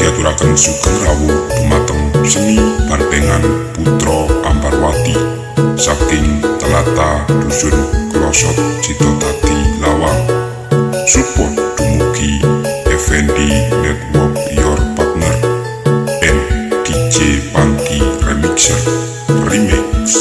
diaturaken sugeng rawuh dumateng seni bantengan Putra Ambarwati saking Telata Dusun Klosot Citotati Lawang. Support dumugi Effendi Network, your partner, and DJ Punky Remixer Remix.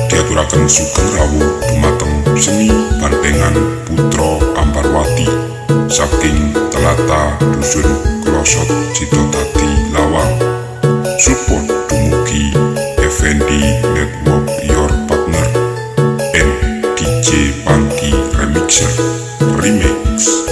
Diaturaken sugeng rawuh dumateng seni bantengan Putra Ambarwati saking Telata Dusun Klosot Citotati Lawang. Support dumugi Effendi Network, your partner, and DJ Punky Remixer Remix.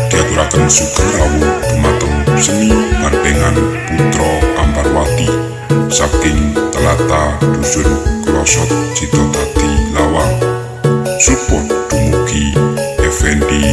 Diaturaken sugeng rawuh dumateng seni bantengan Putra Ambarwati saking Telata Dusun Klosot Citotati Lawang. Support dumugi Effendi